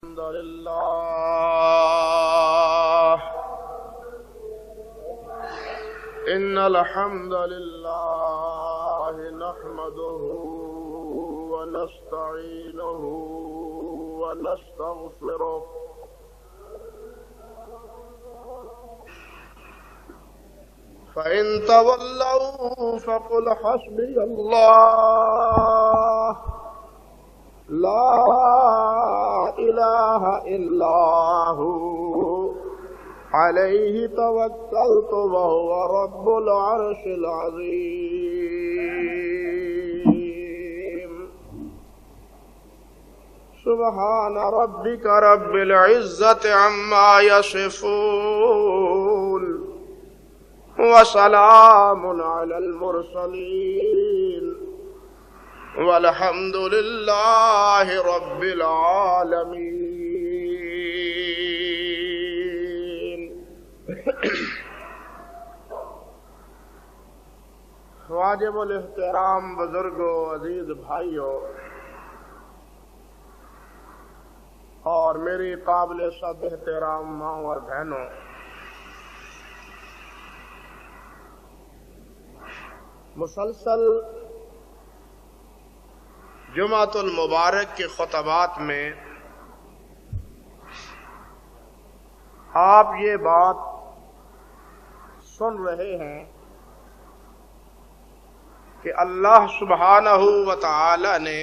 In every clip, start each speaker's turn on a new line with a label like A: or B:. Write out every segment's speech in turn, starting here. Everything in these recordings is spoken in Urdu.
A: الحمد لله إن الحمد لله نحمده ونستعينه ونستغفره فإن تولوا فقل حسبي الله لا إله إلا هو عليه توكلت وهو رب العرش العظيم سبحان ربك رب العزة عما يصفون وسلام على المرسلين والحمد لله رب العالمين. واجب الاحترام بزرگوں، عزیز بھائیوں اور میری قابل سب احترام ماں اور بہنوں، مسلسل جمعۃ المبارک کے خطبات میں آپ یہ بات سن رہے ہیں کہ اللہ سبحانہ و تعالی نے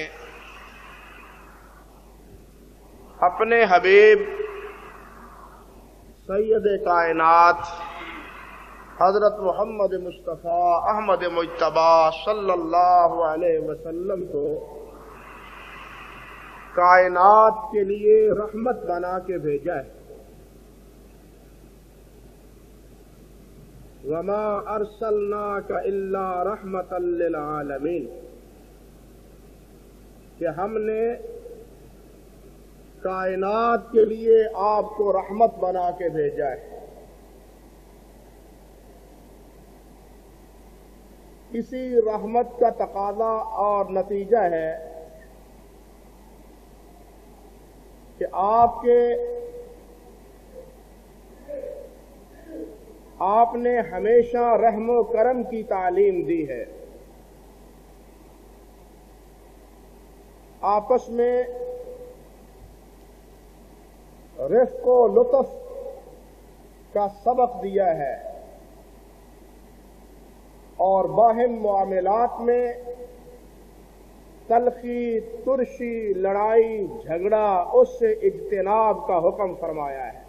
A: اپنے حبیب سید کائنات حضرت محمد مصطفیٰ احمد مجتبی صلی اللہ علیہ وسلم کو کائنات کے لیے رحمت بنا کے بھیجا ہے. وما ارسلناک الا رحمتا للعالمین، کہ ہم نے کائنات کے لیے آپ کو رحمت بنا کے بھیجا ہے. اسی رحمت کا تقاضا اور نتیجہ ہے کہ آپ نے ہمیشہ رحم و کرم کی تعلیم دی ہے. آپس میں رفق و لطف کا سبق دیا ہے اور باہم معاملات میں تلخی، ترشی، لڑائی جھگڑا اس سے اجتناب کا حکم فرمایا ہے.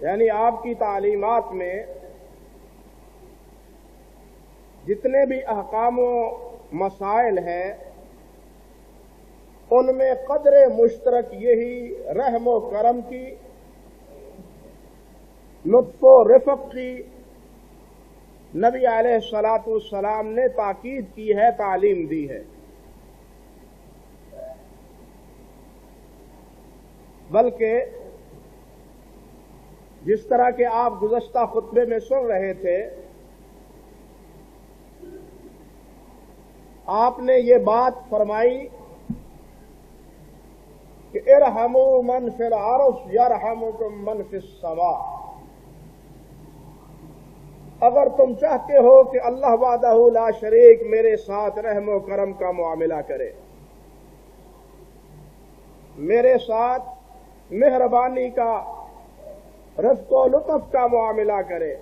A: یعنی آپ کی تعلیمات میں جتنے بھی احکام و مسائل ہیں ان میں قدر مشترک یہی رحم و کرم کی، لطف و رفق کی نبی علیہ الصلاۃ والسلام نے تاکید کی ہے، تعلیم دی ہے. بلکہ جس طرح کہ آپ گزشتہ خطبے میں سن رہے تھے، آپ نے یہ بات فرمائی کہ ارحموا من فی الارض یرحمکم من فی السماء. اگر تم چاہتے ہو کہ اللہ وحدہ لا شریک میرے ساتھ رحم و کرم کا معاملہ کرے، میرے ساتھ مہربانی کا، رفق و لطف کا معاملہ کرے،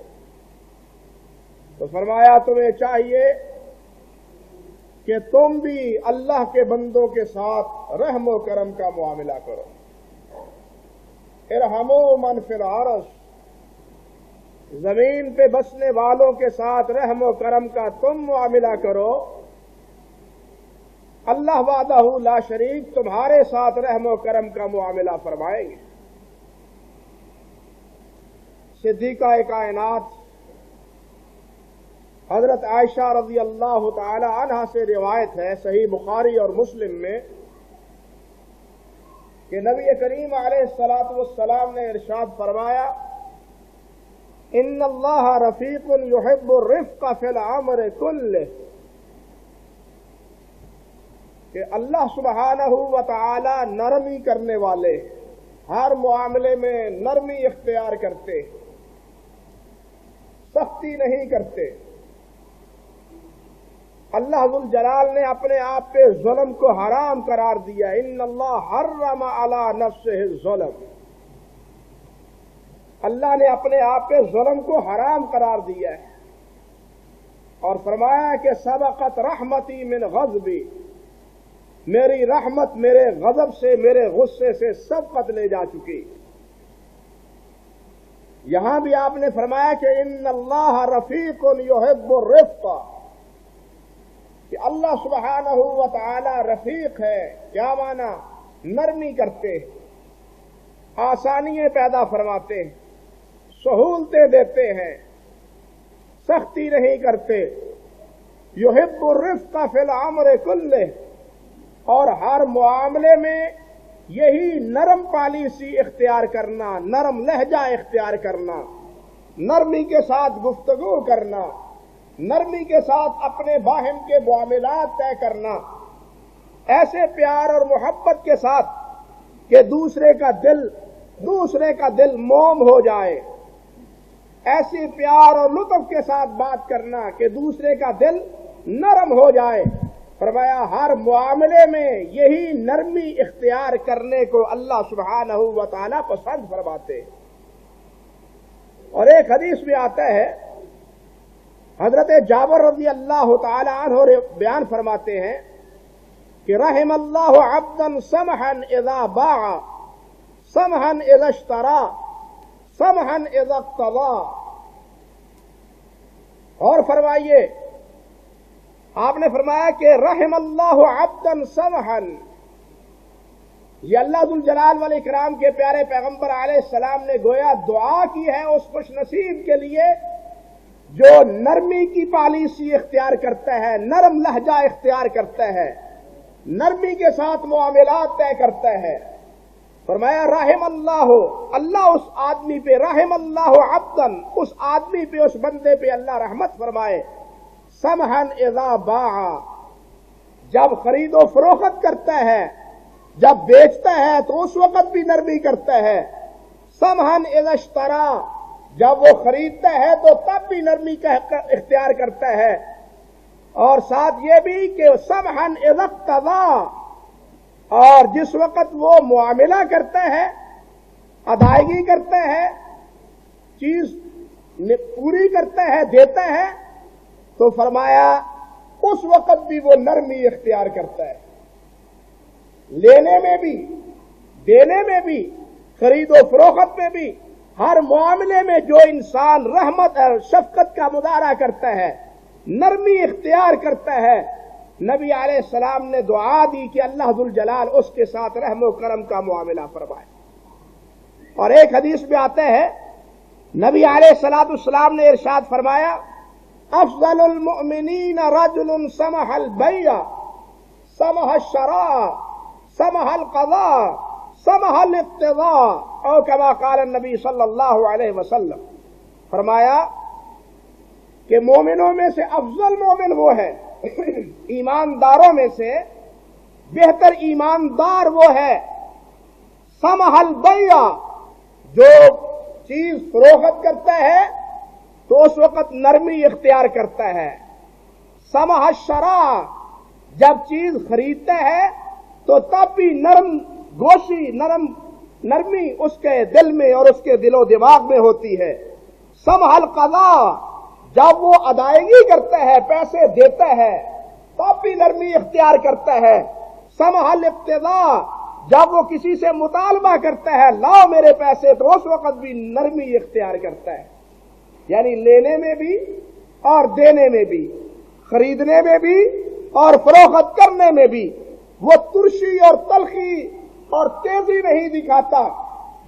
A: تو فرمایا تمہیں چاہیے کہ تم بھی اللہ کے بندوں کے ساتھ رحم و کرم کا معاملہ کرو. ارحموا من فی الارض، زمین پہ بسنے والوں کے ساتھ رحم و کرم کا تم معاملہ کرو، اللہ وحدہ لا شریک تمہارے ساتھ رحم و کرم کا معاملہ فرمائیں گے. صدیقہ کائنات حضرت عائشہ رضی اللہ تعالی عنہا سے روایت ہے صحیح بخاری اور مسلم میں کہ نبی کریم علیہ الصلاۃ والسلام نے ارشاد فرمایا ان اللہ رفیق یحب الرفق فی الامر کلہ، کہ کہ اللہ سبحانہ و تعالی نرمی کرنے والے، ہر معاملے میں نرمی اختیار کرتے، سختی نہیں کرتے۔ اللہ ذو الجلال نے اپنے آپ پہ ظلم کو حرام قرار دیا، ان اللہ حرم علی نفسہ الظلم، اللہ نے اپنے آپ پہ ظلم کو حرام قرار دیا ہے، اور فرمایا کہ سبقت رحمتی من غضبی، میری رحمت میرے غضب سے، میرے غصے سے سبقت لے جا چکی۔ یہاں بھی آپ نے فرمایا کہ ان اللہ رفیق یحب الرفق، کہ اللہ سبحانہ و تعالی رفیق ہے، کیا معنی؟ نرمی کرتے، آسانیاں پیدا فرماتے، سہولتیں دیتے ہیں، سختی نہیں کرتے۔ یحب الرفق فی الامر کلہ، اور ہر معاملے میں یہی نرم پالیسی اختیار کرنا، نرم لہجہ اختیار کرنا، نرمی کے ساتھ گفتگو کرنا، نرمی کے ساتھ اپنے باہم کے معاملات طے کرنا، ایسے پیار اور محبت کے ساتھ کہ دوسرے کا دل موم ہو جائے، ایسی پیار اور لطف کے ساتھ بات کرنا کہ دوسرے کا دل نرم ہو جائے۔ فرمایا ہر معاملے میں یہی نرمی اختیار کرنے کو اللہ سبحانہ و تعالی پسند فرماتے۔ اور ایک حدیث میں آتا ہے، حضرت جابر رضی اللہ تعالی عنہ بیان فرماتے ہیں کہ رحم اللہ عبدا سمحا اذا باع سمحا اذا اشترى سمحا اذا اقتضى، اور فرمائیے، آپ نے فرمایا کہ رحم اللہ عبدا سمحا، یہ اللہ ذو الجلال والاکرام کے پیارے پیغمبر علیہ السلام نے گویا دعا کی ہے اس خوش نصیب کے لیے جو نرمی کی پالیسی اختیار کرتا ہے، نرم لہجہ اختیار کرتا ہے، نرمی کے ساتھ معاملات طے کرتا ہے۔ فرمایا رحم اللہ، اللہ اس آدمی پہ، رحم اللہ عبدن، اس آدمی پہ، اس بندے پہ اللہ رحمت فرمائے، سمحا اذا باع، جب خرید و فروخت کرتا ہے، جب بیچتا ہے تو اس وقت بھی نرمی کرتا ہے، سمحا اذا اشترى، جب وہ خریدتا ہے تو تب بھی نرمی کا اختیار کرتا ہے، اور ساتھ یہ بھی کہ سمحا اذا اقتضى، اور جس وقت وہ معاملہ کرتا ہے، ادائیگی کرتا ہے، چیز پوری کرتا ہے، دیتا ہے، تو فرمایا اس وقت بھی وہ نرمی اختیار کرتا ہے، لینے میں بھی، دینے میں بھی، خرید و فروخت میں بھی، ہر معاملے میں جو انسان رحمت اور شفقت کا مظاہرہ کرتا ہے، نرمی اختیار کرتا ہے، نبی علیہ السلام نے دعا دی کہ اللہ ذو الجلال اس کے ساتھ رحم و کرم کا معاملہ فرمائے۔ اور ایک حدیث میں آتا ہے، نبی علیہ السلام نے ارشاد فرمایا، افضل المؤمنین رجل سمح البیع سمح الشراء سمح القضاء سمح الاقتضاء، او کما قال النبی صلی اللہ علیہ وسلم، فرمایا کہ مومنوں میں سے افضل مومن وہ ہے، ایمانداروں میں سے بہتر ایماندار وہ ہے، سمح البیع، جو چیز فروخت کرتا ہے تو اس وقت نرمی اختیار کرتا ہے، سمح الشراء، جب چیز خریدتا ہے تو تب بھی نرم گوشی، نرمی اس کے دل میں اور اس کے دل و دماغ میں ہوتی ہے، سمح القضاء، جب وہ ادائیگی کرتا ہے، پیسے دیتا ہے تب بھی نرمی اختیار کرتا ہے، سمح الاقتضاء، جب وہ کسی سے مطالبہ کرتا ہے لاؤ میرے پیسے، تو اس وقت بھی نرمی اختیار کرتا ہے، یعنی لینے میں بھی اور دینے میں بھی، خریدنے میں بھی اور فروخت کرنے میں بھی وہ ترشی اور تلخی اور تیزی نہیں دکھاتا،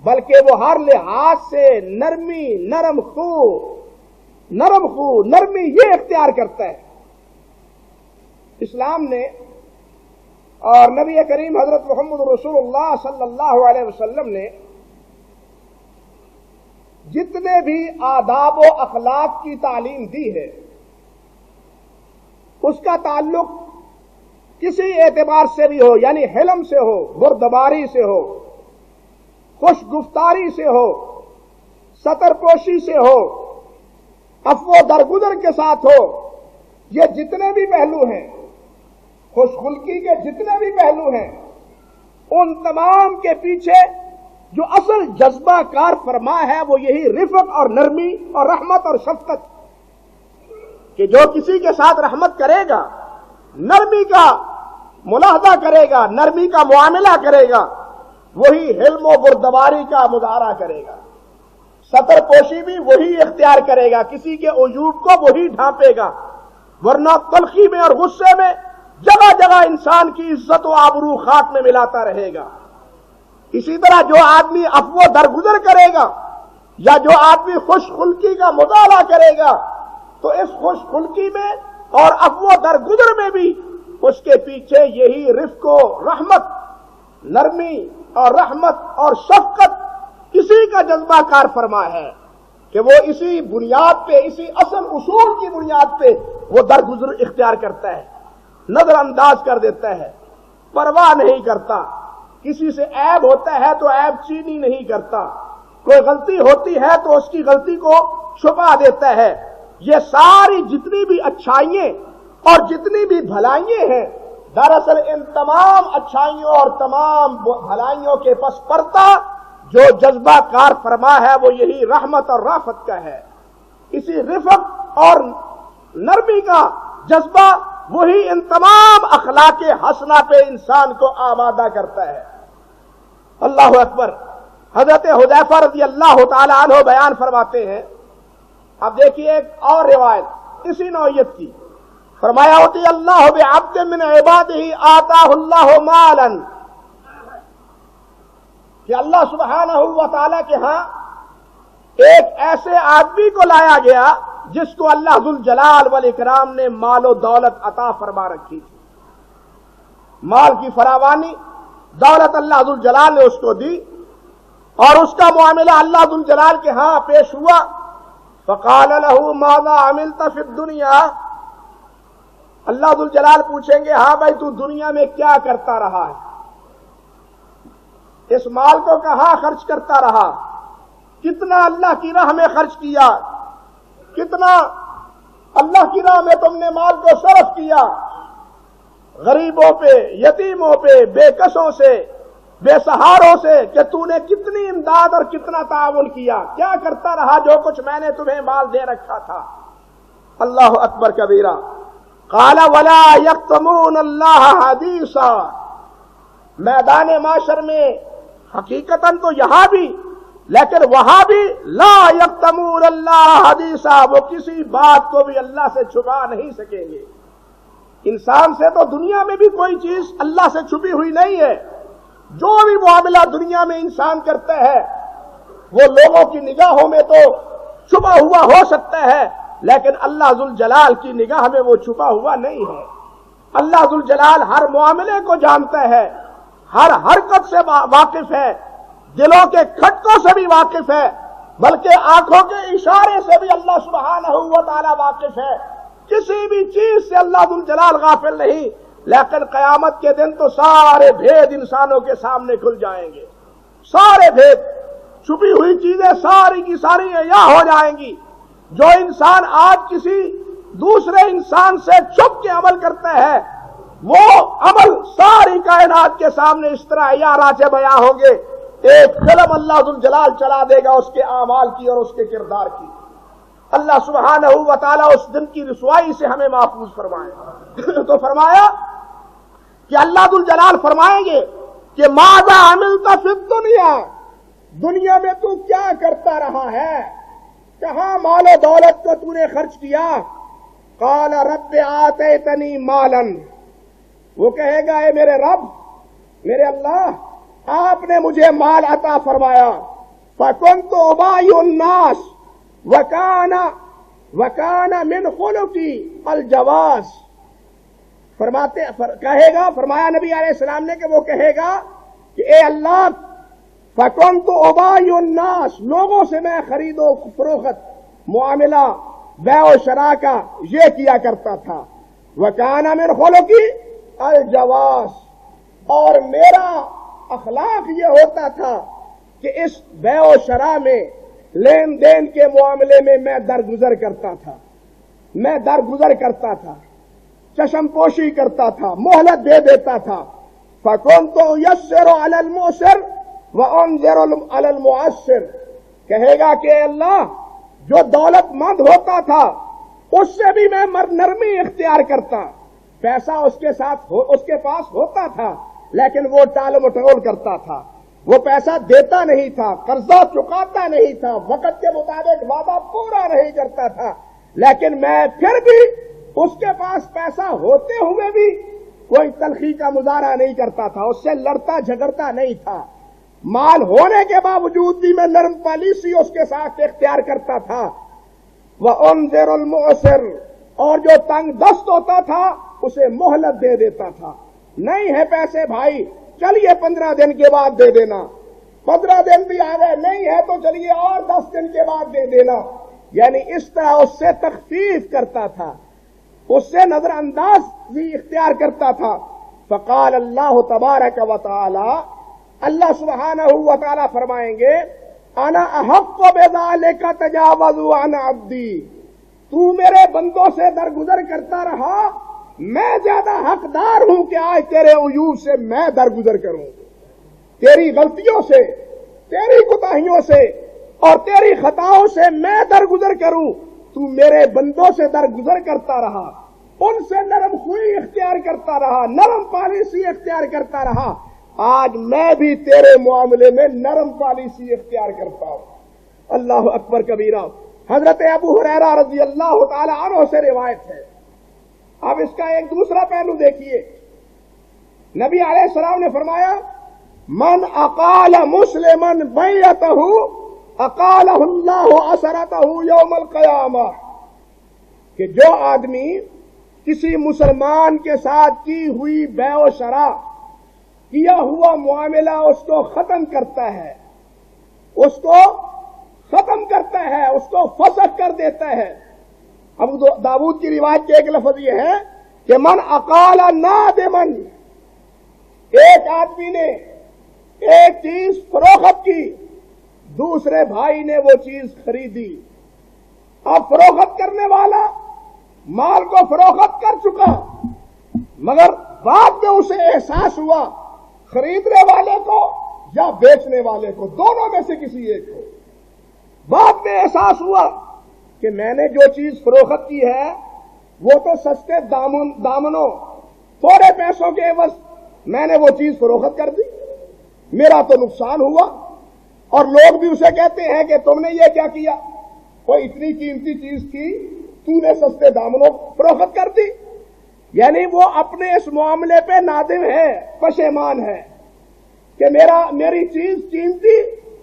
A: بلکہ وہ ہر لحاظ سے نرمی، نرم خو نرمی یہ اختیار کرتا ہے۔ اسلام نے اور نبی کریم حضرت محمد رسول اللہ صلی اللہ علیہ وسلم نے جتنے بھی آداب و اخلاق کی تعلیم دی ہے، اس کا تعلق کسی اعتبار سے بھی ہو، یعنی حلم سے ہو، بردباری سے ہو، خوش گفتاری سے ہو، ستر پوشی سے ہو، عفو درگزر کے ساتھ ہو، یہ جتنے بھی پہلو ہیں، خوش خلقی کے جتنے بھی پہلو ہیں، ان تمام کے پیچھے جو اصل جذبہ کار فرما ہے وہ یہی رفق اور نرمی اور رحمت اور شفقت، کہ جو کسی کے ساتھ رحمت کرے گا، نرمی کا ملاحظہ کرے گا، نرمی کا معاملہ کرے گا، وہی حلم و بردباری کا مظاہرہ کرے گا، ستر پوشی بھی وہی اختیار کرے گا، کسی کے عیوب کو وہی ڈھانپے گا، ورنہ تلخی میں اور غصے میں جگہ جگہ انسان کی عزت و آبرو خاک میں ملاتا رہے گا۔ اسی طرح جو آدمی عفو درگزر کرے گا یا جو آدمی خوش خلقی کا مطالعہ کرے گا تو اس خوش خلقی میں اور عفو درگزر میں بھی اس کے پیچھے یہی رفق و رحمت، نرمی اور رحمت اور شفقت، اسی کا جذبہ کار فرما ہے کہ وہ اسی بنیاد پہ، اسی اصل اصول کی بنیاد پہ وہ درگزر اختیار کرتا ہے، نظر انداز کر دیتا ہے، پرواہ نہیں کرتا، کسی سے عیب ہوتا ہے تو عیب چینی نہیں کرتا، کوئی غلطی ہوتی ہے تو اس کی غلطی کو چھپا دیتا ہے۔ یہ ساری جتنی بھی اچھائیاں اور جتنی بھی بھلائیاں ہیں، دراصل ان تمام اچھائیوں اور تمام بھلائیوں کے پس پردہ جو جذبہ کار فرما ہے وہ یہی رحمت اور رافت کا ہے۔ اسی رفق اور نرمی کا جذبہ وہی ان تمام اخلاق حسنہ پہ انسان کو آمادہ کرتا ہے۔ اللہ اکبر۔ حضرت حذیفہ رضی اللہ تعالی عنہ بیان فرماتے ہیں، اب دیکھیے ایک اور روایت اسی نوعیت کی، فرمایا ہوتی اللہ بعبد من عبادہ آتاہ اللہ مالا، کہ اللہ سبحانہ و تعالی کے ہاں ایک ایسے آدمی کو لایا گیا جس کو اللہ ذوالجلال والاکرام نے مال و دولت عطا فرما رکھی تھی، مال کی فراوانی دولت اللہ ذوالجلال نے اس کو دی، اور اس کا معاملہ اللہ ذوالجلال کے ہاں پیش ہوا۔ فقال له ماذا عملت في الدنيا، اللہ ذوالجلال پوچھیں گے ہاں بھائی تو دنیا میں کیا کرتا رہا ہے، اس مال کو کہاں خرچ کرتا رہا، کتنا اللہ کی راہ میں خرچ کیا، کتنا اللہ کی راہ میں تم نے مال کو صرف کیا، غریبوں پہ، یتیموں پہ، بے کسوں سے، بے سہاروں سے، کہ تو نے کتنی امداد اور کتنا تعاون کیا، کیا کرتا رہا جو کچھ میں نے تمہیں مال دے رکھا تھا۔ اللہ اکبر کبیرہ۔ قال ولا یکتمون اللہ حدیثا، میدان معاشر میں حقیقتاً تو یہاں بھی لیکن وہاں بھی لا یکتمون اللہ حدیثا، وہ کسی بات کو بھی اللہ سے چھپا نہیں سکیں گے۔ انسان سے تو دنیا میں بھی کوئی چیز اللہ سے چھپی ہوئی نہیں ہے، جو بھی معاملہ دنیا میں انسان کرتا ہے وہ لوگوں کی نگاہوں میں تو چھپا ہوا ہو سکتا ہے، لیکن اللہ ذوالجلال کی نگاہ میں وہ چھپا ہوا نہیں ہے۔ اللہ ذوالجلال ہر معاملے کو جانتا ہے، ہر حرکت سے واقف ہے، دلوں کے کھٹکوں سے بھی واقف ہے، بلکہ آنکھوں کے اشارے سے بھی اللہ سبحانہ و تعالی واقف ہے۔ کسی بھی چیز سے اللہ ذوالجلال غافل نہیں، لیکن قیامت کے دن تو سارے بھید انسانوں کے سامنے کھل جائیں گے، سارے بھید، چھپی ہوئی چیزیں ساری کی ساری عیاں ہو جائیں گی۔ جو انسان آج کسی دوسرے انسان سے چھپ کے عمل کرتا ہے وہ عمل ساری کائنات کے سامنے اس طرح عیاں راجے بیاں ہوں گے، ایک فلم اللہ ذوالجلال چلا دے گا اس کے اعمال کی اور اس کے کردار کی۔ اللہ سبحانہ و تعالیٰ اس دن کی رسوائی سے ہمیں محفوظ فرمائے۔ تو فرمایا کہ اللہ ذوالجلال فرمائیں گے کہ ماذا عملت فی الدنیا، دنیا میں تو کیا کرتا رہا ہے، کہاں مال و دولت کو تو نے خرچ کیا۔ قال رب آتیتنی مالا، وہ کہے گا اے میرے رب، میرے اللہ، آپ نے مجھے مال عطا فرمایا، فکنت ابائی الناس وکان من خلقی الجواز، کہے گا، فرمایا نبی علیہ السلام نے کہ وہ کہے گا کہ اے اللہ، فکنت ابائی الناس، لوگوں سے میں خرید و فروخت، معاملہ، بیع و شراء کا یہ کیا کرتا تھا، وکان من خلقی الجواس، اور میرا اخلاق یہ ہوتا تھا کہ اس بیع و شراء میں، لین دین کے معاملے میں درگزر کرتا تھا، چشم پوشی کرتا تھا، مہلت دے دیتا تھا. فَكُنْتُ يَسِّرُ عَلَى الْمُعْسِرِ وَأُنذِرُ عَلَى الْمُعَسِّرِ، کہے گا کہ اللہ جو دولت مند ہوتا تھا اس سے بھی میں نرمی اختیار کرتا. پیسہ اس کے پاس ہوتا تھا لیکن وہ ٹال مٹول کرتا تھا، وہ پیسہ دیتا نہیں تھا، قرضہ چکاتا نہیں تھا، وقت کے مطابق وعدہ پورا نہیں کرتا تھا، لیکن میں پھر بھی اس کے پاس پیسہ ہوتے ہوئے بھی کوئی تلخی کا مظاہرہ نہیں کرتا تھا، اس سے لڑتا جھگڑتا نہیں تھا. مال ہونے کے باوجود بھی میں نرم پالیسی اس کے ساتھ اختیار کرتا تھا. وَأُنذِرُ الْمُعْسِرَ، اور جو تنگ دست ہوتا تھا اسے مہلت دے دیتا تھا. نہیں ہے پیسے بھائی، چلیے 15 دن کے بعد دے دینا. 15 دن بھی آ گئے، نہیں ہے تو چلیے اور 10 دن کے بعد دے دینا. یعنی اس طرح اس سے تخفیف کرتا تھا، اس سے نظر انداز بھی اختیار کرتا تھا. فقال اللہ تبارک و تعالی، اللہ سبحانہ و تعالی فرمائیں گے انا احق بذالک تجاوزوا عن عبدی، تو میرے بندوں سے درگزر کرتا رہا، میں زیادہ حقدار ہوں کہ آج تیرے عیوب سے میں درگزر کروں، تیری غلطیوں سے، تیری کوتاہیوں سے اور تیری خطاؤں سے میں درگزر کروں. تو میرے بندوں سے درگزر کرتا رہا، ان سے نرم خوئی اختیار کرتا رہا، نرم پالیسی اختیار کرتا رہا. آج میں بھی تیرے معاملے میں نرم پالیسی اختیار کرتا ہوں. اللہ اکبر کبیرہ. حضرت ابو ہریرہ رضی اللہ تعالی عنہ سے روایت ہے. اب اس کا ایک دوسرا پہلو دیکھیے. نبی علیہ السلام نے فرمایا من اقال مسلما بیعتہ اقالہ اللہ اسرتہ یوم القیامہ، کہ جو آدمی کسی مسلمان کے ساتھ کی ہوئی بیع و شراء، کیا ہوا معاملہ اس کو ختم کرتا ہے، اس کو فسخ کر دیتا ہے. ابو داؤد کی روایت کے ایک لفظ یہ ہے کہ من اقال نادما، ایک آدمی نے ایک چیز فروخت کی، دوسرے بھائی نے وہ چیز خریدی. اب فروخت کرنے والا مال کو فروخت کر چکا، مگر بعد میں اسے احساس ہوا، خریدنے والے کو یا بیچنے والے کو، دونوں میں سے کسی ایک کو بعد میں احساس ہوا کہ میں نے جو چیز فروخت کی ہے وہ تو سستے دامنوں، تھوڑے پیسوں کے عوض میں نے وہ چیز فروخت کر دی، میرا تو نقصان ہوا. اور لوگ بھی اسے کہتے ہیں کہ تم نے یہ کیا کیا، کوئی اتنی قیمتی چیز تھی تو نے سستے دامنوں فروخت کر دی. یعنی وہ اپنے اس معاملے پہ نادم ہے، پشیمان ہے کہ میری چیز قیمتی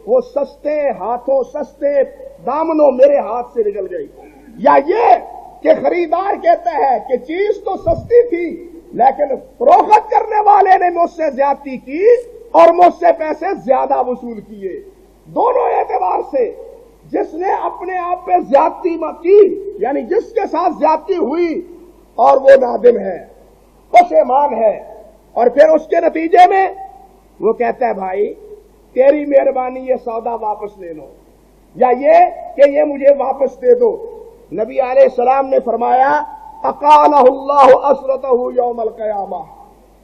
A: وہ سستے ہاتھوں، سستے دامنوں میرے ہاتھ سے نکل گئی. یا یہ کہ خریدار کہتا ہے کہ چیز تو سستی تھی لیکن فروخت کرنے والے نے مجھ سے زیادتی کی اور مجھ سے پیسے زیادہ وصول کیے. دونوں اعتبار سے جس نے اپنے آپ پہ زیادتی کی، یعنی جس کے ساتھ زیادتی ہوئی اور وہ نادم ہے، پشیمان ہے، اور پھر اس کے نتیجے میں وہ کہتا ہے بھائی تیری مہربانی یہ سودا واپس لے لو، یا یہ کہ یہ مجھے واپس دے دو. نبی علیہ السلام نے فرمایا اقالہ اللہ اسرتہ یوم القیامہ،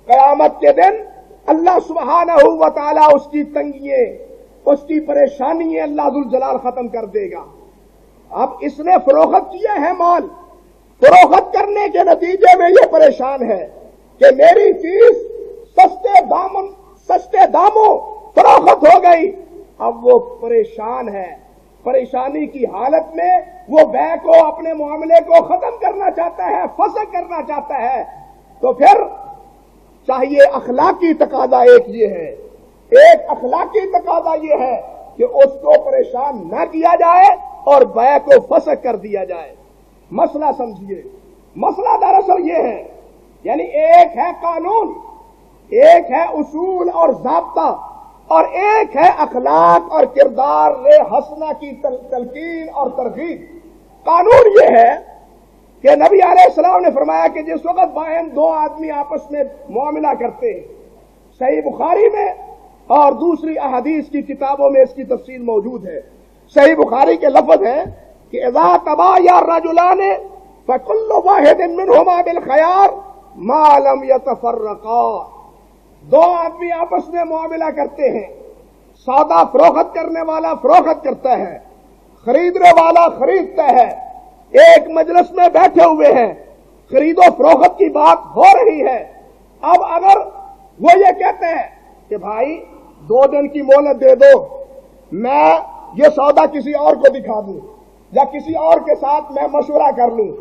A: قیامت کے دن اللہ سبحانہ و تعالی اس کی تنگیاں، اس کی پریشانی اللہ ذوالجلال ختم کر دے گا. اب اس نے فروخت کیا ہے مال، فروخت کرنے کے نتیجے میں یہ پریشان ہے کہ میری چیز سستے داموں فروخت ہو گئی. اب وہ پریشان ہے، پریشانی کی حالت میں وہ بیع کو، اپنے معاملے کو ختم کرنا چاہتا ہے، فسخ کرنا چاہتا ہے. تو پھر چاہیے اخلاقی تقاضا ایک اخلاقی تقاضا یہ ہے کہ اس کو پریشان نہ کیا جائے اور بیع کو فسخ کر دیا جائے. مسئلہ سمجھیے، مسئلہ دراصل یہ ہے، یعنی ایک ہے قانون، ایک ہے اصول اور ضابطہ، اور ایک ہے اخلاق اور کردار حسنہ کی تلقین اور ترغیب. قانون یہ ہے کہ نبی علیہ السلام نے فرمایا کہ جس وقت باہم دو آدمی آپس میں معاملہ کرتے ہیں، صحیح بخاری میں اور دوسری احادیث کی کتابوں میں اس کی تفصیل موجود ہے، صحیح بخاری کے لفظ ہیں کہ اذا تبايع الرجلان فكل واحد منهما بالخيار ما لم يتفرقا، دو آدمی آپس میں معاملہ کرتے ہیں، سودا فروخت کرنے والا فروخت کرتا ہے، خریدنے والا خریدتا ہے، ایک مجلس میں بیٹھے ہوئے ہیں، خرید و فروخت کی بات ہو رہی ہے، اب اگر وہ یہ کہتے ہیں کہ بھائی 2 دن کی مہلت دے دو، میں یہ سودا کسی اور کو دکھا دوں یا کسی اور کے ساتھ میں مشورہ کر لوں،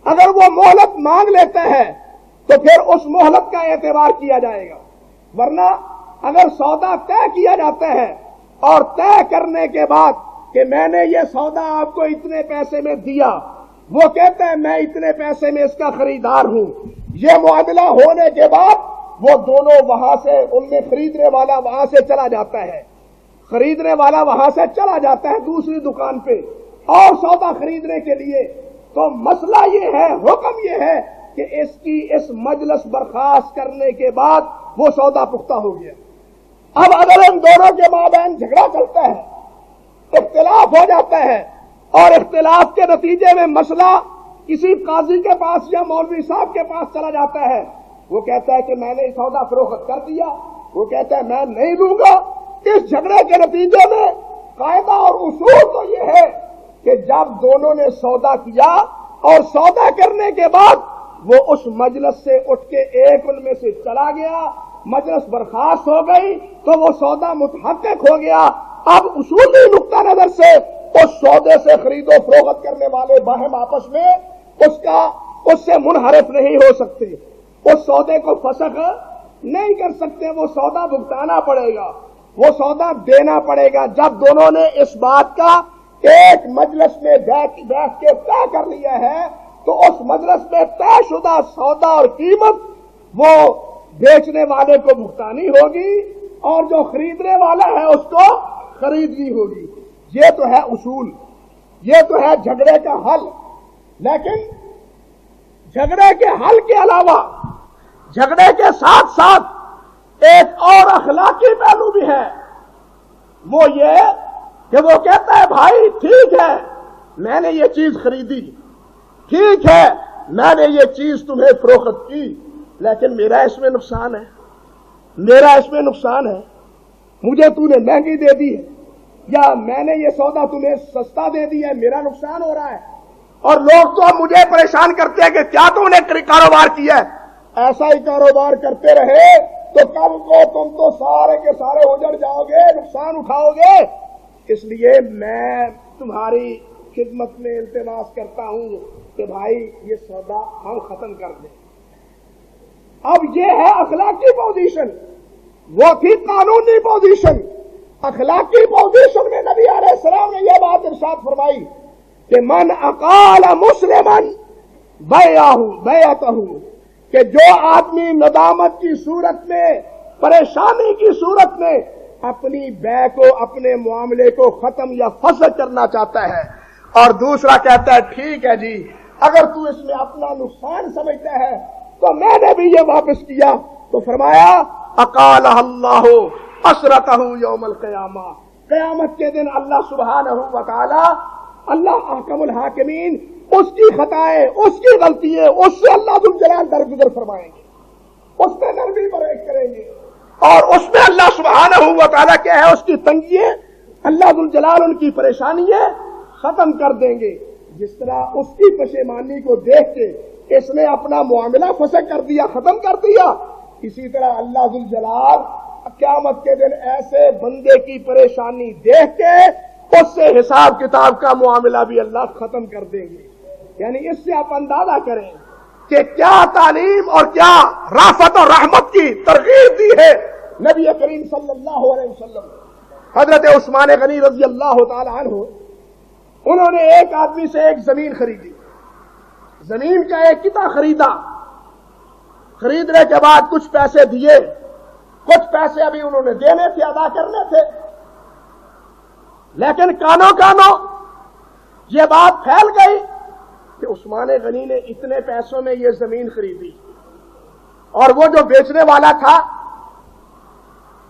A: اگر وہ مہلت مانگ لیتا ہے تو پھر اس مہلت کا اعتبار کیا جائے گا، ورنہ اگر سودا طے کیا جاتا ہے اور طے کرنے کے بعد کہ میں نے یہ سودا آپ کو اتنے پیسے میں دیا، وہ کہتا ہے میں اتنے پیسے میں اس کا خریدار ہوں، یہ معاملہ ہونے کے بعد وہ دونوں وہاں سے، ان میں خریدنے والا وہاں سے چلا جاتا ہے، خریدنے والا وہاں سے چلا جاتا ہے دوسری دکان پہ اور سودا خریدنے کے لیے، تو مسئلہ یہ ہے، حکم یہ ہے کہ اس مجلس برخاست کرنے کے بعد وہ سودا پختہ ہو گیا۔ اب اگر ان دونوں کے مابین جھگڑا چلتا ہے، اختلاف ہو جاتا ہے اور اختلاف کے نتیجے میں مسئلہ کسی قاضی کے پاس یا مولوی صاحب کے پاس چلا جاتا ہے، وہ کہتا ہے کہ میں نے سودا فروخت کر دیا، وہ کہتا ہے میں نہیں لوں گا، اس جھگڑے کے نتیجے میں قاعدہ اور اصول تو یہ ہے کہ جب دونوں نے سودا کیا اور سودا کرنے کے بعد وہ اس مجلس سے اٹھ کے ایک ان میں سے چلا گیا، مجلس برخاست ہو گئی تو وہ سودا متحقق ہو گیا۔ اب اصولی نقطہ نظر سے اس سودے سے خرید و فروخت کرنے والے باہم آپس میں اس سے منحرف نہیں ہو سکتے، اس سودے کو فسخ نہیں کر سکتے، وہ سودا بھگتانا پڑے گا، وہ سودا دینا پڑے گا۔ جب دونوں نے اس بات کا ایک مجلس میں بیٹھ کے طے کر لیا ہے تو اس مجلس میں طے شدہ سودا اور قیمت وہ بیچنے والے کو بھگتانی ہوگی اور جو خریدنے والا ہے اس کو خریدنی ہوگی۔ یہ تو ہے اصول، یہ تو ہے جھگڑے کا حل۔ لیکن جھگڑے کے حل کے علاوہ جھگڑے کے ساتھ ساتھ ایک اور اخلاقی پہلو بھی ہے، وہ یہ کہ وہ کہتا ہے بھائی ٹھیک ہے میں نے یہ چیز خریدی، ٹھیک ہے میں نے یہ چیز تمہیں فروخت کی، لیکن میرا اس میں نقصان ہے، میرا اس میں نقصان ہے، مجھے تو نے مہنگی دے دی ہے یا میں نے یہ سودا تمہیں سستا دے دی ہے، میرا نقصان ہو رہا ہے۔ اور لوگ تو مجھے پریشان کرتے ہیں کہ کیا تم نے کاروبار کیا ہے، ایسا ہی کاروبار کرتے رہے تو کل کو تم تو سارے کے سارے اجڑ جاؤ گے، نقصان اٹھاؤ گے، اس لیے میں تمہاری خدمت میں التماس کرتا ہوں کہ بھائی یہ سودا ہم ختم کر دیں۔ اب یہ ہے اخلاقی پوزیشن، وہ تھی قانونی پوزیشن۔ اخلاقی پوزیشن میں نبی علیہ السلام نے یہ بات ارشاد فرمائی کہ من اقال مسلمن بیعتہ، کہ جو آدمی ندامت کی صورت میں، پریشانی کی صورت میں اپنی بے کو، اپنے معاملے کو ختم یا فسخ کرنا چاہتا ہے اور دوسرا کہتا ہے ٹھیک ہے جی اگر تو اس میں اپنا نقصان سمجھتا ہے تو میں نے بھی یہ واپس کیا، تو فرمایا اقالہ اللہ اسرتہ یوم القیامہ، قیامت کے دن اللہ سبحانہ و تعالی، اللہ احکم الحاکمین، اس کی خطائیں، اس کی غلطیاں، اس سے اللہ ذوالجلال درگزر فرمائیں گے، اس میں نرمی برائش کریں گے، اور اس میں اللہ سبحانہ و تعالیٰ کیا ہے اس کی تنگیاں، اللہ ذوالجلال ان کی پریشانیاں ختم کر دیں گے۔ جس طرح اس کی پشیمانی کو دیکھ کے اس نے اپنا معاملہ فسخ کر دیا، ختم کر دیا، اسی طرح اللہ ذوالجلال قیامت کے دن ایسے بندے کی پریشانی دیکھ کے اس سے حساب کتاب کا معاملہ بھی اللہ ختم کر دیں گے۔ یعنی اس سے آپ اندازہ کریں کہ کیا تعلیم اور کیا رافت اور رحمت کی ترغیب دی ہے نبی کریم صلی اللہ علیہ وسلم۔ حضرت عثمان غنی رضی اللہ تعالی عنہ، انہوں نے ایک آدمی سے ایک زمین خریدی، زمین کا ایک کتا خریدا، خریدنے کے بعد کچھ پیسے دیے، کچھ پیسے ابھی انہوں نے دینے تھے، ادا کرنے تھے، لیکن کانوں کانوں یہ بات پھیل گئی، کہ عثمان غنی نے اتنے پیسوں میں یہ زمین خریدی، اور وہ جو بیچنے والا تھا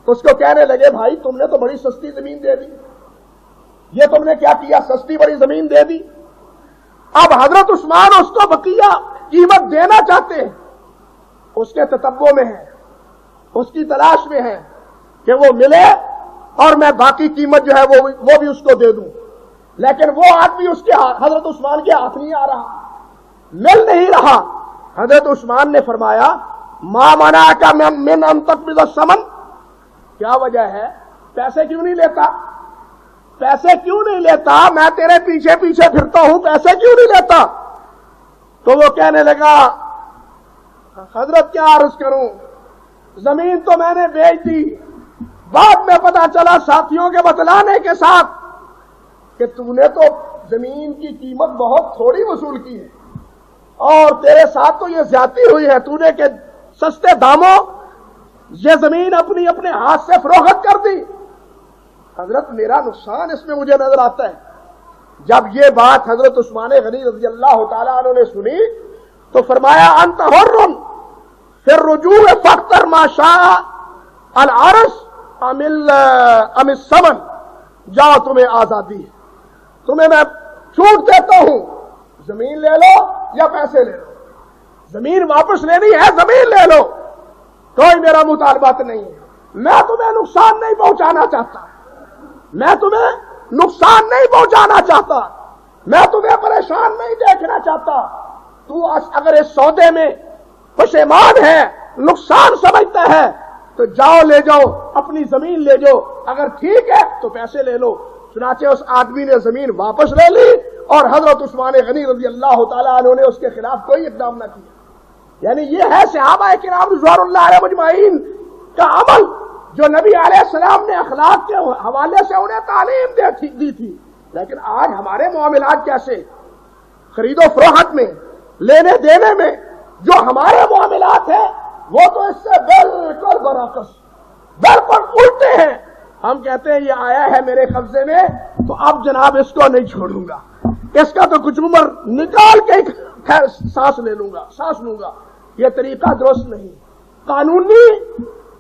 A: اس کو کہنے لگے بھائی تم نے تو بڑی سستی زمین دے دی، یہ تم نے کیا کیا، سستی بڑی زمین دے دی۔ اب حضرت عثمان اس کو بقیہ قیمت دینا چاہتے ہیں، اس کے تتبع میں ہے، اس کی تلاش میں ہے کہ وہ ملے اور میں باقی قیمت جو ہے وہ بھی اس کو دے دوں، لیکن وہ آدمی اس کے حضرت عثمان کے ہاتھ نہیں آ رہا، مل نہیں رہا۔ حضرت عثمان نے فرمایا ما منعک من ان تقبض الثمن، کیا وجہ ہے، پیسے کیوں نہیں لیتا، پیسے کیوں نہیں لیتا، میں تیرے پیچھے پیچھے پھرتا ہوں، پیسے کیوں نہیں لیتا؟ تو وہ کہنے لگا حضرت کیا عرض کروں، زمین تو میں نے بیچ دی، بعد میں پتا چلا ساتھیوں کے بتلانے کے ساتھ کہ تو نے تو زمین کی قیمت بہت تھوڑی وصول کی ہے، اور تیرے ساتھ تو یہ زیادتی ہوئی ہے، تو نے کہ سستے داموں یہ زمین اپنے ہاتھ سے فروخت کر دی۔ حضرت میرا نقصان اس میں مجھے نظر آتا ہے۔ جب یہ بات حضرت عثمان غنی رضی اللہ تعالیٰ عنہ نے سنی تو فرمایا انت حر فی الرجوع فاختر ما شاء العرش ام الثمن، جاؤ تمہیں آزادی ہے، تمہیں میں چھوٹ دیتا ہوں، زمین لے لو یا پیسے لے لو، زمین واپس لینی ہے زمین لے لو، کوئی میرا مطالبات نہیں ہے، میں تمہیں نقصان نہیں پہنچانا چاہتا، میں تمہیں نقصان نہیں پہنچانا چاہتا، میں تمہیں پریشان نہیں دیکھنا چاہتا، تو اگر اس سودے میں پشیمان ہے، نقصان سمجھتا ہے تو جاؤ لے جاؤ، اپنی زمین لے جاؤ، اگر ٹھیک ہے تو پیسے لے لو۔ چنانچہ اس آدمی نے زمین واپس لے لی اور حضرت عثمان غنی رضی اللہ تعالیٰ عنہ نے اس کے خلاف کوئی اقدام نہ کیا۔ یعنی یہ ہے صحابہ کرام رضوان اللہ علیہ مجمعین کا عمل جو نبی علیہ السلام نے اخلاق کے حوالے سے انہیں تعلیم دی تھی۔ لیکن آج ہمارے معاملات کیسے، خرید و فروخت میں، لینے دینے میں جو ہمارے معاملات ہیں وہ تو اس سے بالکل برعکس، بالکل الٹے ہیں۔ ہم کہتے ہیں یہ آیا ہے میرے قبضے میں تو اب جناب اس کو نہیں چھوڑوں گا، اس کا تو کچھ عمر نکال کے سانس لوں گا۔ یہ طریقہ درست نہیں۔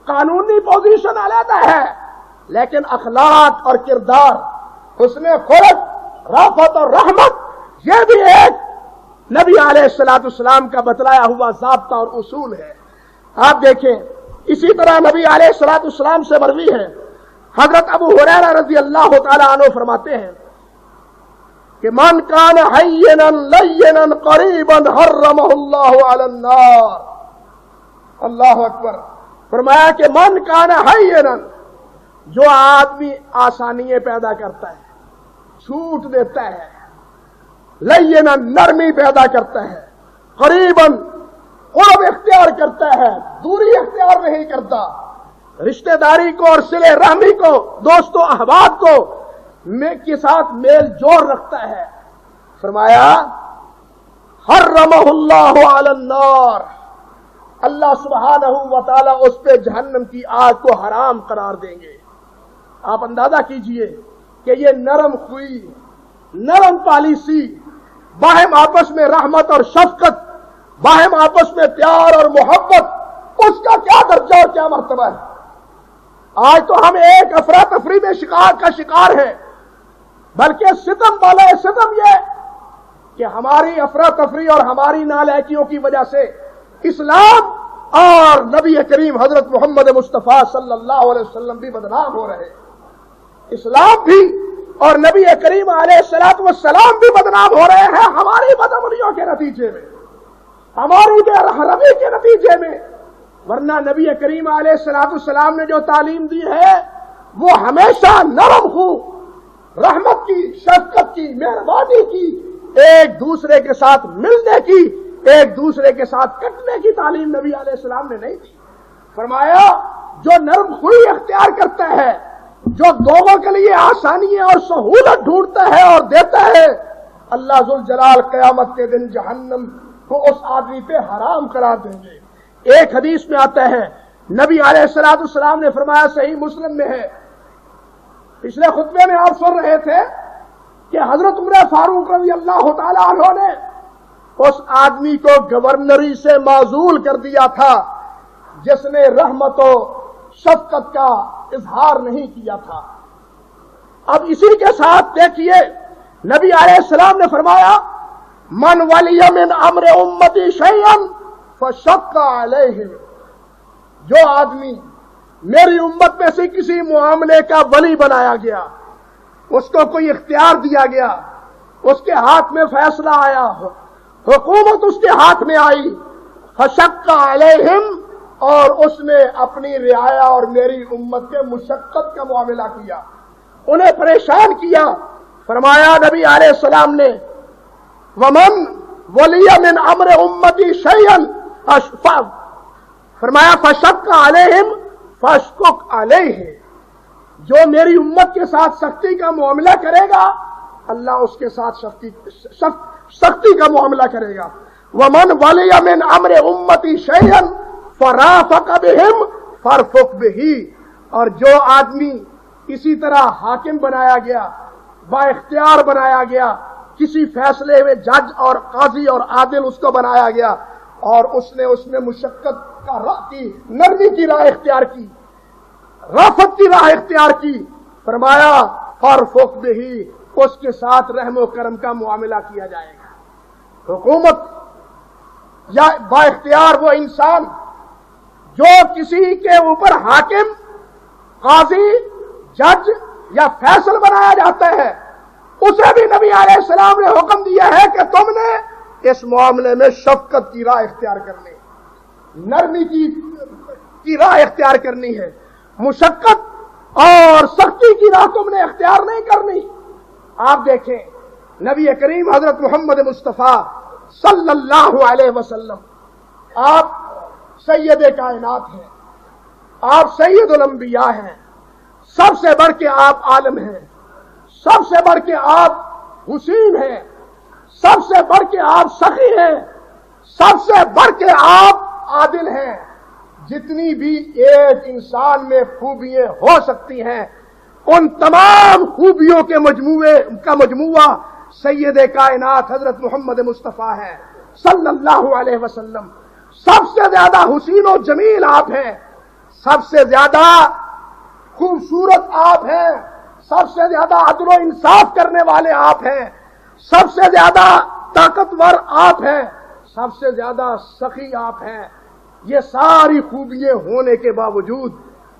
A: قانونی پوزیشن علیحدہ ہے، لیکن اخلاق اور کردار، حسن خلق، رافت اور رحمت، یہ بھی ایک نبی علیہ السلام کا بتلایا ہوا ضابطہ اور اصول ہے۔ آپ دیکھیں اسی طرح نبی علیہ السلام سے مروی ہے، حضرت ابو ہریرہ رضی اللہ تعالی عنہ فرماتے ہیں کہ من کان حینا لینا قریبا حرمہ اللہ علی النار۔ اللہ اکبر۔ فرمایا کہ من کان حینا، جو آدمی آسانیاں پیدا کرتا ہے، چھوٹ دیتا ہے، لینا نرمی پیدا کرتا ہے، قریبا قرب اختیار کرتا ہے، دوری اختیار نہیں کرتا، رشتہ داری کو اور صلہ رحمی کو، دوست و احباب کو کے ساتھ میل جوڑ رکھتا ہے، فرمایا حرمہ اللہ علی النار، اللہ سبحانہ و تعالی اس پہ جہنم کی آگ کو حرام قرار دیں گے۔ آپ اندازہ کیجئے کہ یہ نرم خوئی، نرم پالیسی، باہم آپس میں رحمت اور شفقت، باہم آپس میں پیار اور محبت، اس کا کیا درجہ اور کیا مرتبہ ہے۔ آج تو ہم ایک افراتفری میں شکار ہیں، بلکہ ستم بالائے ستم یہ کہ ہماری افراتفری اور ہماری نالائکیوں کی وجہ سے اسلام اور نبی کریم حضرت محمد مصطفیٰ صلی اللہ علیہ وسلم بھی بدنام ہو رہے، اسلام بھی اور نبی کریم علیہ السلام بھی بدنام ہو رہے ہیں ہماری بدعملیوں کے نتیجے میں، ہماری بے رحمی کے نتیجے میں۔ ورنہ نبی کریم علیہ السلام نے جو تعلیم دی ہے وہ ہمیشہ نرم خو، رحمت کی، شفقت کی، مہربانی کی، ایک دوسرے کے ساتھ ملنے کی، ایک دوسرے کے ساتھ کٹنے کی تعلیم نبی علیہ السلام نے نہیں دی۔ فرمایا جو نرم خوئی اختیار کرتا ہے، جو لوگوں کے لیے آسانیاں اور سہولت ڈھونڈتا ہے اور دیتا ہے، اللہ ذوالجلال قیامت کے دن جہنم کو اس آدمی پہ حرام قرار دیں گے۔ ایک حدیث میں آتا ہے، نبی علیہ السلام نے فرمایا، صحیح مسلم میں ہے، پچھلے خطبے میں آپ سن رہے تھے کہ حضرت عمر فاروق رضی اللہ تعالی عنہ نے اس آدمی کو گورنری سے معزول کر دیا تھا جس نے رحمت و شفقت کا اظہار نہیں کیا تھا۔ اب اسی کے ساتھ دیکھیے نبی علیہ السلام نے فرمایا من ولی من امر امتی شیئا فشق علیہ، جو آدمی میری امت میں سے کسی معاملے کا ولی بنایا گیا، اس کو کوئی اختیار دیا گیا، اس کے ہاتھ میں فیصلہ آیا، حکومت اس کے ہاتھ میں آئی، فشق علیہم، اور اس نے اپنی رعایا اور میری امت کے مشقت کا معاملہ کیا، انہیں پریشان کیا، فرمایا نبی علیہ السلام نے ومن ولی من امر امتی شیئا، فرمایا فشق علیہم فاشقق علیہ، جو میری امت کے ساتھ سختی کا معاملہ کرے گا اللہ اس کے ساتھ سختی کا معاملہ کرے گا۔ ومن ولی من امر امتی شیئا فرافق بہم فارفق بہ، اور جو آدمی اسی طرح حاکم بنایا گیا، با اختیار بنایا گیا، کسی فیصلے میں جج اور قاضی اور عادل اس کو بنایا گیا، اور اس نے مشقت کا راہ کی، نرمی کی راہ اختیار کی، رافت کی راہ اختیار کی، فرمایا فارفق بہ، اس کے ساتھ رحم و کرم کا معاملہ کیا جائے گا۔ حکومت یا با اختیار وہ انسان جو کسی کے اوپر حاکم، قاضی، جج یا فیصل بنایا جاتا ہے، اسے بھی نبی علیہ السلام نے حکم دیا ہے کہ تم نے اس معاملے میں شفقت کی راہ اختیار کرنی، نرمی کی راہ اختیار کرنی ہے، مشقت اور سختی کی راہ تم نے اختیار نہیں کرنی۔ آپ دیکھیں نبی کریم حضرت محمد مصطفیٰ صلی اللہ علیہ وسلم، آپ سید کائنات ہیں، آپ سید الانبیاء ہیں، سب سے بڑھ کے آپ عالم ہیں، سب سے بڑھ کے آپ حسین ہیں، سب سے بڑھ کے آپ سخی ہیں، سب سے بڑھ کے آپ عادل ہیں۔ جتنی بھی ایک انسان میں خوبیاں ہو سکتی ہیں ان تمام خوبیوں کے مجموعہ سید کائنات حضرت محمد مصطفیٰ ہے صلی اللہ علیہ وسلم۔ سب سے زیادہ حسین و جمیل آپ ہیں، سب سے زیادہ خوبصورت آپ ہیں، سب سے زیادہ عدل و انصاف کرنے والے آپ ہیں، سب سے زیادہ طاقتور آپ ہیں، سب سے زیادہ سخی آپ ہیں۔ یہ ساری خوبیاں ہونے کے باوجود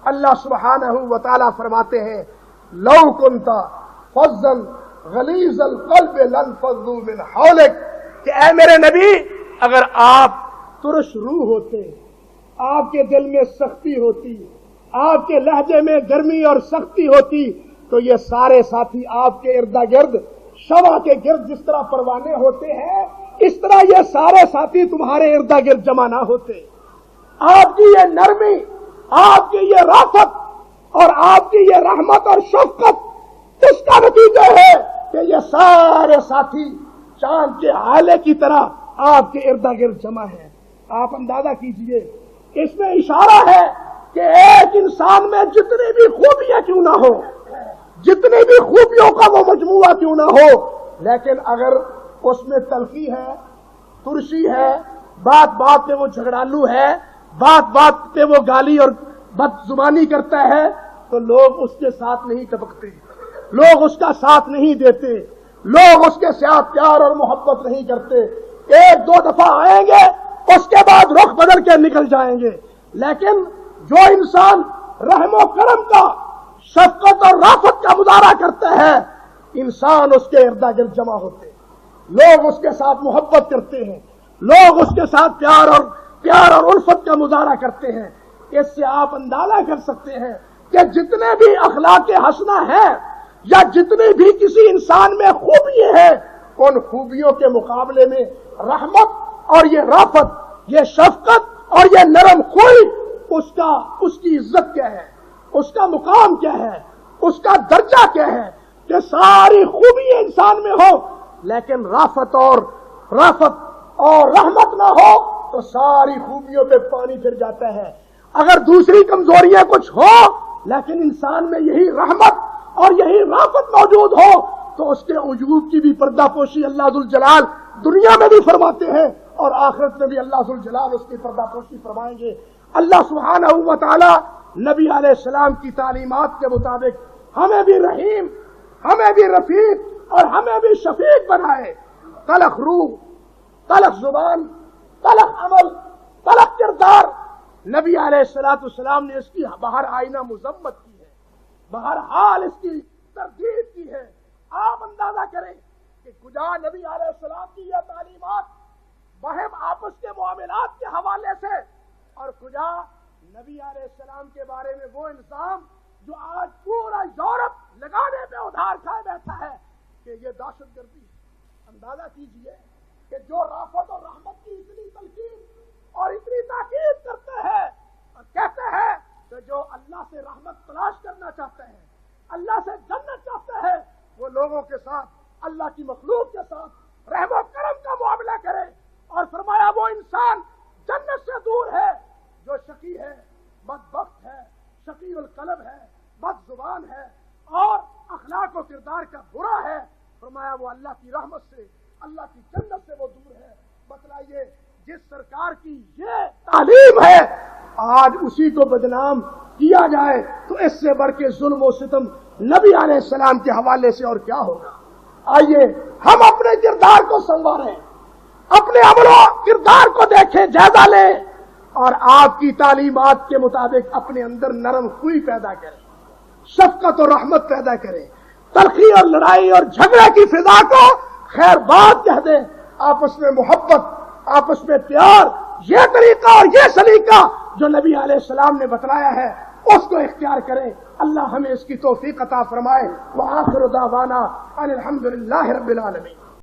A: اللہ سبحانہ و تعالیٰ فرماتے ہیں لو کنت فظا غلیظ القلب لانفضوا من حولک، کہ اے میرے نبی اگر آپ ترش روح ہوتے، آپ کے دل میں سختی ہوتی، آپ کے لہجے میں گرمی اور سختی ہوتی، تو یہ سارے ساتھی آپ کے ارد گرد شمع کے گرد جس طرح پروانے ہوتے ہیں اس طرح یہ سارے ساتھی تمہارے ارد گرد جمع نہ ہوتے۔ آپ کی یہ نرمی، آپ کی یہ رافت اور آپ کی یہ رحمت اور شفقت اس کا نتیجہ ہے کہ یہ سارے ساتھی چاند کے ہالے کی طرح آپ کے ارد گرد جمع ہیں۔ آپ اندازہ کیجئے، اس میں اشارہ ہے کہ ایک انسان میں جتنی بھی خوبیاں کیوں نہ ہو، جتنی بھی خوبیوں کا وہ مجموعہ کیوں نہ ہو، لیکن اگر اس میں تلخی ہے، ترشی ہے، بات بات پہ وہ جھگڑالو ہے، بات بات پہ وہ گالی اور بد زبانی کرتا ہے، تو لوگ اس کے ساتھ نہیں ٹپکتے، لوگ اس کا ساتھ نہیں دیتے، لوگ اس کے ساتھ پیار اور محبت نہیں کرتے۔ ایک دو دفعہ آئیں گے اس کے بعد رخ بدل کے نکل جائیں گے، لیکن جو انسان رحم و کرم کا، شفقت اور رافت کا مظاہرہ کرتا ہے، انسان اس کے ارد گرد جمع ہوتے ہیں، لوگ اس کے ساتھ محبت کرتے ہیں، لوگ اس کے ساتھ پیار اور الفت کا مظاہرہ کرتے ہیں۔ اس سے آپ اندازہ کر سکتے ہیں کہ جتنے بھی اخلاق حسنہ ہیں یا جتنی بھی کسی انسان میں خوبیاں ہیں، ان خوبیوں کے مقابلے میں رحمت اور یہ رافت، یہ شفقت اور یہ نرم خوئی، اس کی عزت کیا ہے، اس کا مقام کیا ہے، اس کا درجہ کیا ہے کہ ساری خوبیاں انسان میں ہو لیکن رافت اور رحمت نہ ہو تو ساری خوبیوں پہ پانی پھر جاتا ہے۔ اگر دوسری کمزوریاں کچھ ہو لیکن انسان میں یہی رحمت اور یہی رافت موجود ہو تو اس کے عیوب کی بھی پردہ پوشی اللہ ذوالجلال دنیا میں بھی فرماتے ہیں اور آخرت میں بھی اللہ ذو الجلال اس کی پردہ پوشی فرمائیں گے۔ اللہ سبحانہ و تعالی نبی علیہ السلام کی تعلیمات کے مطابق ہمیں بھی رحیم، ہمیں بھی رفیق اور ہمیں بھی شفیق بنائے۔ تلخ روح، تلخ زبان، تلخ عمل، تلخ کردار، نبی علیہ السلام نے اس کی باہر آئینہ مذمت کی ہے، بہرحال اس کی تردید کی ہے۔ آپ اندازہ کریں کہ کجا نبی علیہ السلام کی یہ تعلیمات بہم آپس کے معاملات کے حوالے سے، اور کجا نبی علیہ السلام کے بارے میں وہ الزام جو آج پورا یورپ لگانے پہ ادھار کھائے بیٹھا ہے کہ یہ دہشت گردی ہے۔ اندازہ کیجئے کہ جو رافت اور رحمت کی اتنی تلقین اور اتنی تاکید کرتے ہیں اور کہتے ہیں کہ جو اللہ سے رحمت تلاش کرنا چاہتے ہیں، اللہ سے جنت چاہتے ہیں، وہ لوگوں کے ساتھ، اللہ کی مخلوق کے ساتھ رحم و کرم کا معاملہ کرے، اور فرمایا وہ انسان جنت سے دور ہے جو شقی ہے، بدبخت ہے، شقی القلب ہے، بد زبان ہے اور اخلاق و کردار کا برا ہے۔ فرمایا وہ اللہ کی رحمت سے، اللہ کی جنت سے وہ دور ہے۔ بتلائیے جس سرکار کی یہ تعلیم ہے آج اسی کو بدنام کیا جائے تو اس سے بڑھ کے ظلم و ستم نبی علیہ السلام کے حوالے سے اور کیا ہوگا۔ آئیے ہم اپنے کردار کو سنواریں، اپنے عمل و کردار کو دیکھیں، جائزہ لیں اور آپ کی تعلیمات کے مطابق اپنے اندر نرم خوئی پیدا کریں، شفقت اور رحمت پیدا کریں، تلخی اور لڑائی اور جھگڑے کی فضا کو خیر بات کہہ دیں، آپس میں محبت، آپس میں پیار، یہ طریقہ اور یہ سلیقہ جو نبی علیہ السلام نے بتلایا ہے اس کو اختیار کریں۔ اللہ ہمیں اس کی توفیق عطا فرمائے۔ وآخر دعوانا ان الحمد للہ رب العالمین۔